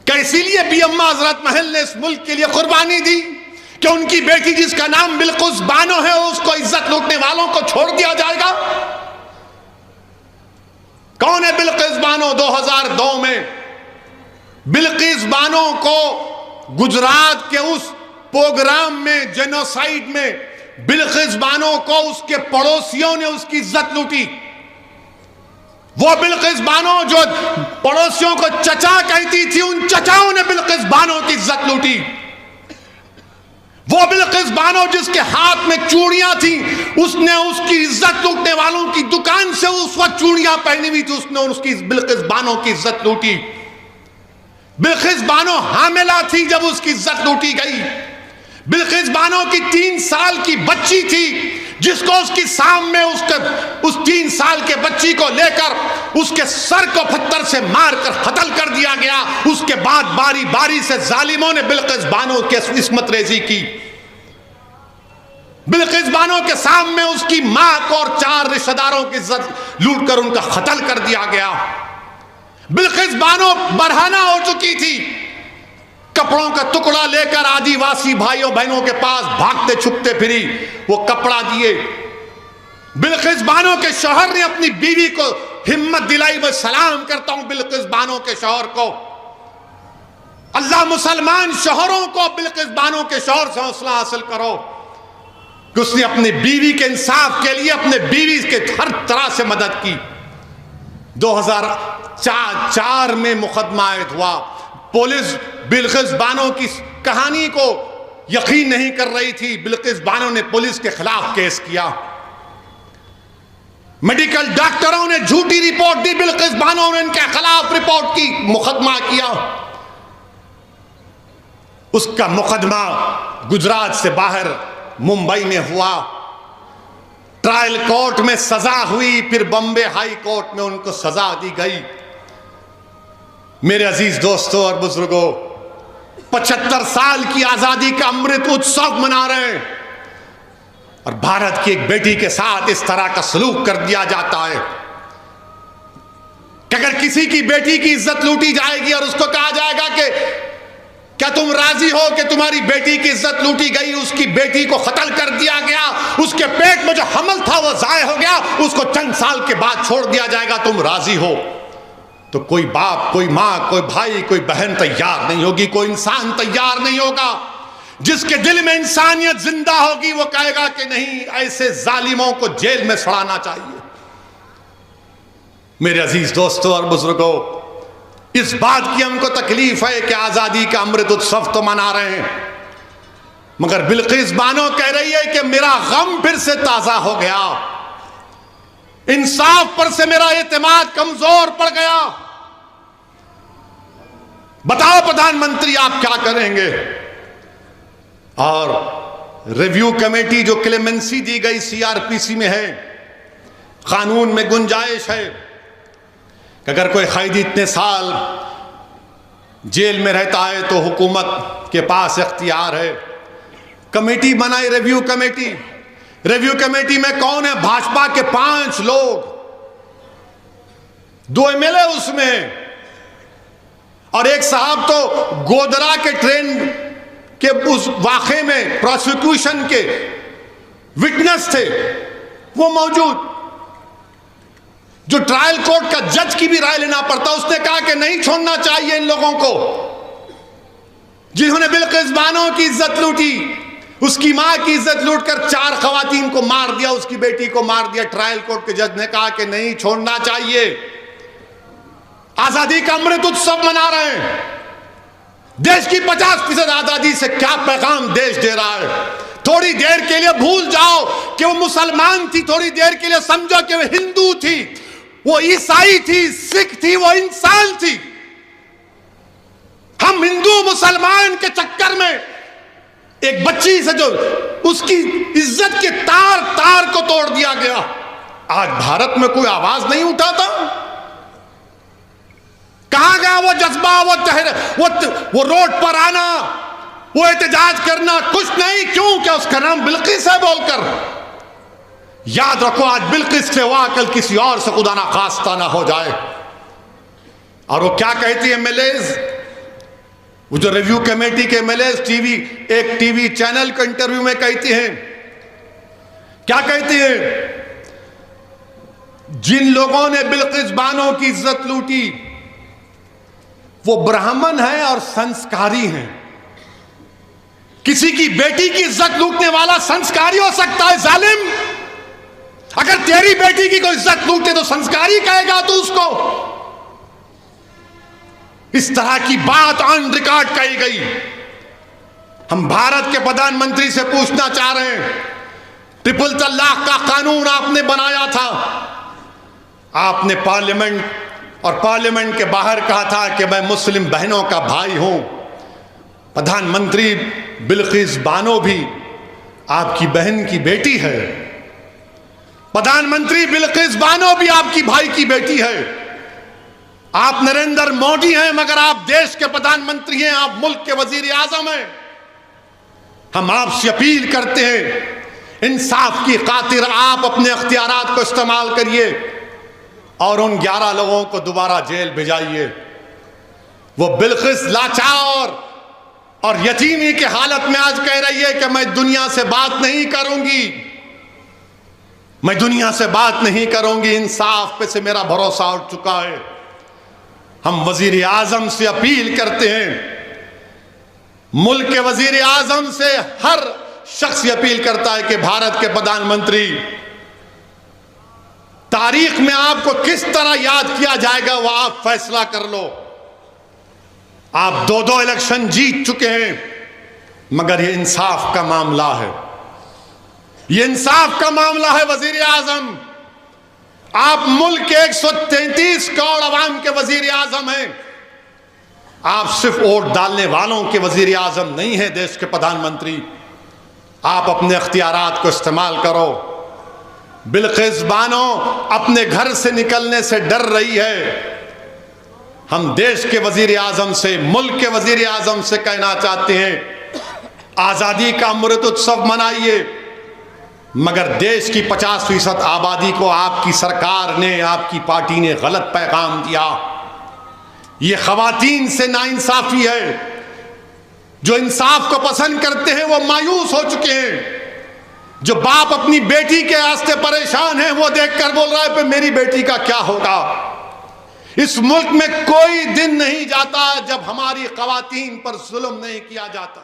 کہ اسی لیے بی اما حضرت محل نے اس ملک کے لیے قربانی دی کہ ان کی بیٹی جس کا نام بلقیس بانو ہے اس کو عزت لوٹنے والوں کو چھوڑ دیا جائے گا؟ کون ہے بلقیس بانو؟ 2002 میں بلقیس بانو کو گجرات کے اس پروگرام میں، جینوسائیڈ میں، بلقیس بانو کو اس کے پڑوسیوں نے اس کی عزت لوٹی۔ وہ بلقیس بانو جو پڑوسیوں کو چچا کہتی تھی، ان چچاؤں نے بلقیس بانو کی عزت لوٹی۔ وہ بلقیس بانو جس کے ہاتھ میں چوڑیاں تھیں، اس نے اس کی عزت لوٹنے والوں کی دکان سے اس وقت چوڑیاں پہنی ہوئی تھی، اس نے اس کی بلقیس بانو کی عزت لوٹی۔ بلقیس بانو حاملہ تھی جب اس کی عزت لوٹی گئی۔ بلقیس بانو کی 3 سال کی بچی تھی جس کو اس کی سامنے اس 3 سال کے بچی کو لے کر اس کے سر کو پتھر سے مار کر قتل کر دیا گیا۔ اس کے بعد باری باری سے ظالموں نے بلقیس بانو کی عصمت ریزی کی۔ بلقیس بانو کے سامنے اس کی ماں کو اور 4 رشتہ داروں کی عزت لوٹ کر ان کا قتل کر دیا گیا۔ بلقیس بانو برہنہ ہو چکی تھی، کپڑوں کا ٹکڑا لے کر آدی واسی بھائیوں بہنوں کے پاس بھاگتے چھپتے پھری، وہ کپڑا دیے۔ بلقیس بانو کے شوہر نے اپنی بیوی کو ہمت دلائی۔ میں سلام کرتا ہوں بلقیس بانو کے شوہر کو۔ اللہ مسلمان شوہروں کو بلقیس بانو کے شوہر سے حوصلہ حاصل کرو کہ اس نے اپنی بیوی کے انصاف کے لیے اپنے بیوی کے ہر طرح سے مدد کی۔ 2004 میں مقدمہ عائد ہوا۔ پولیس بلقیس بانو کی کہانی کو یقین نہیں کر رہی تھی۔ بلقیس بانو نے پولیس کے خلاف کیس کیا۔ میڈیکل ڈاکٹروں نے جھوٹی رپورٹ دی، بلقیس بانو نے ان کے خلاف رپورٹ کی، مقدمہ کیا۔ اس کا مقدمہ گجرات سے باہر ممبئی میں ہوا، ٹرائل کورٹ میں سزا ہوئی، پھر بمبے ہائی کورٹ میں ان کو سزا دی گئی۔ میرے عزیز دوستوں اور بزرگوں، 75 سال کی آزادی کا امرت اتسو منا رہے ہیں، اور بھارت کی ایک بیٹی کے ساتھ اس طرح کا سلوک کر دیا جاتا ہے کہ اگر کسی کی بیٹی کی عزت لوٹی جائے گی اور اس کو کہا جائے گا کہ کیا تم راضی ہو کہ تمہاری بیٹی کی عزت لوٹی گئی، اس کی بیٹی کو قتل کر دیا گیا، اس کے پیٹ میں جو حمل تھا وہ ضائع ہو گیا، اس کو چند سال کے بعد چھوڑ دیا جائے گا، تم راضی ہو؟ تو کوئی باپ، کوئی ماں، کوئی بھائی، کوئی بہن تیار نہیں ہوگی، کوئی انسان تیار نہیں ہوگا۔ جس کے دل میں انسانیت زندہ ہوگی وہ کہے گا کہ نہیں، ایسے ظالموں کو جیل میں سڑانا چاہیے۔ میرے عزیز دوستوں اور بزرگوں، اس بات کی ہم کو تکلیف ہے کہ آزادی کا امرت اتسو تو منا رہے ہیں، مگر بلقیس بانو کہہ رہی ہے کہ میرا غم پھر سے تازہ ہو گیا، انصاف پر سے میرا اعتماد کمزور پڑ گیا۔ بتاؤ پردھان منتری آپ کیا کریں گے؟ اور ریویو کمیٹی جو کلیمنسی دی گئی CRPC میں ہے، قانون میں گنجائش ہے کہ اگر کوئی قیدی اتنے سال جیل میں رہتا ہے تو حکومت کے پاس اختیار ہے، کمیٹی بنائی ریویو کمیٹی۔ ریویو کمیٹی میں کون ہے؟ بھاجپا کے 5 لوگ، 2 MLA اس میں، اور ایک صاحب تو گودرا کے ٹرین کے اس واقعے میں پروسیکیوشن کے وٹنس تھے، وہ موجود۔ جو ٹرائل کورٹ کا جج کی بھی رائے لینا پڑتا، اس نے کہا کہ نہیں چھوڑنا چاہیے ان لوگوں کو جنہوں نے بلقیس بانو کی عزت لوٹی، اس کی ماں کی عزت لوٹ کر 4 خواتین کو مار دیا، اس کی بیٹی کو مار دیا۔ ٹرائل کورٹ کے جج نے کہا کہ نہیں چھوڑنا چاہیے۔ آزادی کا امرت اتسو منا رہے ہیں، دیش کی 50% آزادی سے کیا پیغام دیش دے رہا ہے؟ تھوڑی دیر کے لیے بھول جاؤ کہ وہ مسلمان تھی، تھوڑی دیر کے لیے سمجھو کہ وہ ہندو تھی، وہ عیسائی تھی، سکھ تھی، وہ انسان تھی۔ ہم ہندو مسلمان کے چکر میں ایک بچی سے جو اس کی عزت کے تار کو توڑ دیا گیا، آج بھارت میں کوئی آواز نہیں اٹھاتا۔ کہاں گیا وہ جذبہ، وہ روڈ پر آنا، وہ احتجاج کرنا؟ کچھ نہیں۔ کیوں؟ کہ اس کا نام بلقیس ہے بول کر۔ یاد رکھو آج بلقیس سے ہوا، کل کسی اور سے خدا نہ خواستہ نہ ہو جائے۔ اور وہ کیا کہتی ہے MLAs؟ وہ جو ریویو کمیٹی کے MLAs ایک ٹی وی چینل کا انٹرویو میں کہتے ہیں، کیا کہتے ہیں؟ جن لوگوں نے بلقیس بانو کی عزت لوٹی وہ برہمن ہیں اور سنسکاری ہیں۔ کسی کی بیٹی کی عزت لوٹنے والا سنسکاری ہو سکتا ہے ظالم؟ اگر تیری بیٹی کی کوئی عزت لوٹے تو سنسکاری کہے گا تو اس کو؟ اس طرح کی بات آن ریکارڈ کہی گئی۔ ہم بھارت کے پردھان منتری سے پوچھنا چاہ رہے ہیں، ٹرپل طلاق کا قانون آپ نے بنایا تھا، آپ نے پارلیمنٹ کے باہر کہا تھا کہ میں مسلم بہنوں کا بھائی ہوں۔ پردھان منتری بلقیس بانو بھی آپ کی بہن کی بیٹی ہے، پردھان منتری بلقیس بانو بھی آپ کی بھائی کی بیٹی ہے۔ آپ نریندر مودی ہیں مگر آپ دیش کے پردھان منتری ہیں، آپ ملک کے وزیر اعظم ہیں۔ ہم آپ سے اپیل کرتے ہیں، انصاف کی خاطر آپ اپنے اختیارات کو استعمال کریے اور ان 11 لوگوں کو دوبارہ جیل بھیجائیے۔ وہ بلقیس لاچار اور یتیمی کی حالت میں آج کہہ رہی ہے کہ میں دنیا سے بات نہیں کروں گی، میں دنیا سے بات نہیں کروں گی، انصاف پہ سے میرا بھروسہ اٹھ چکا ہے۔ ہم وزیر اعظم سے اپیل کرتے ہیں، ملک کے وزیر اعظم سے ہر شخص یہ اپیل کرتا ہے کہ بھارت کے پردھان منتری، تاریخ میں آپ کو کس طرح یاد کیا جائے گا وہ آپ فیصلہ کر لو۔ آپ 2 الیکشن جیت چکے ہیں مگر یہ انصاف کا معاملہ ہے، یہ انصاف کا معاملہ ہے وزیر اعظم۔ آپ ملک کے 133 کروڑ عوام کے وزیر اعظم ہیں، آپ صرف ووٹ ڈالنے والوں کے وزیر اعظم نہیں ہیں، دیش کے پردھان منتری۔ آپ اپنے اختیارات کو استعمال کرو۔ بلقیس بانو اپنے گھر سے نکلنے سے ڈر رہی ہے۔ ہم دیش کے وزیر اعظم سے، ملک کے وزیر اعظم سے کہنا چاہتے ہیں، آزادی کا امرت اتسو منائیے مگر دیش کی 50% آبادی کو آپ کی سرکار نے، آپ کی پارٹی نے غلط پیغام دیا۔ یہ خواتین سے ناانصافی ہے۔ جو انصاف کو پسند کرتے ہیں وہ مایوس ہو چکے ہیں۔ جو باپ اپنی بیٹی کے واسطے پریشان ہیں وہ دیکھ کر بول رہا ہے کہ میری بیٹی کا کیا ہوگا۔ اس ملک میں کوئی دن نہیں جاتا جب ہماری خواتین پر ظلم نہیں کیا جاتا۔